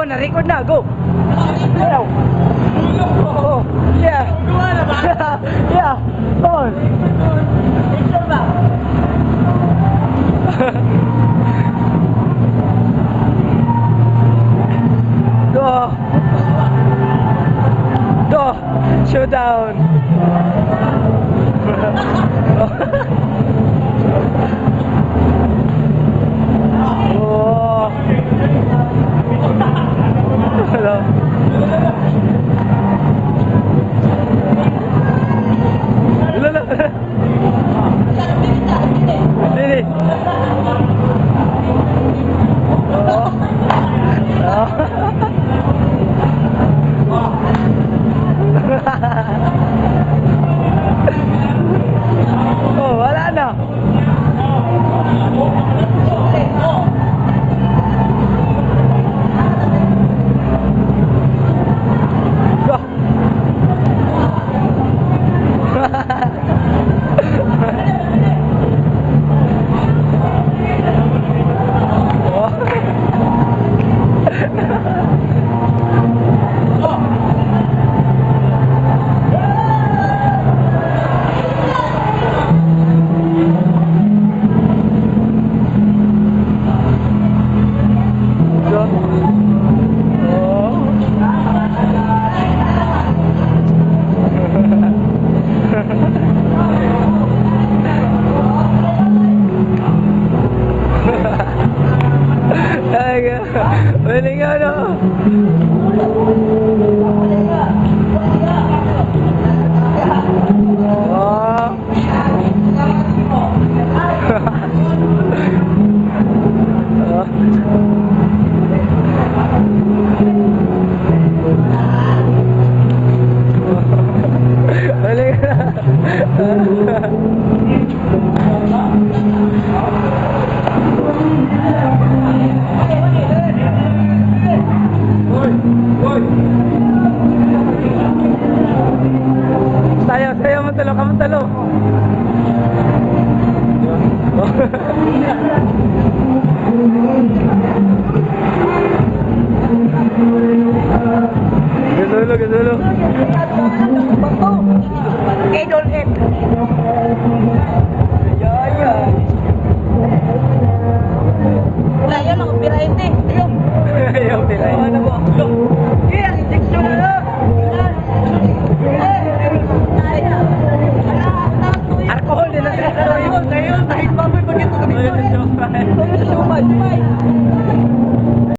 na-record na. Go! Ayaw! Oh, yeah! Yeah! On! Go! Go! Showdown! Oh! Hello. Hello. Dili. Oh. Oh, wala na. Pwede nga no. Pwede nga Sayaw mo talo, kamu talo. Gadulo. Idol F. Yan. Wala yan, mga pirate. Ayaw, pilay. Ano mo?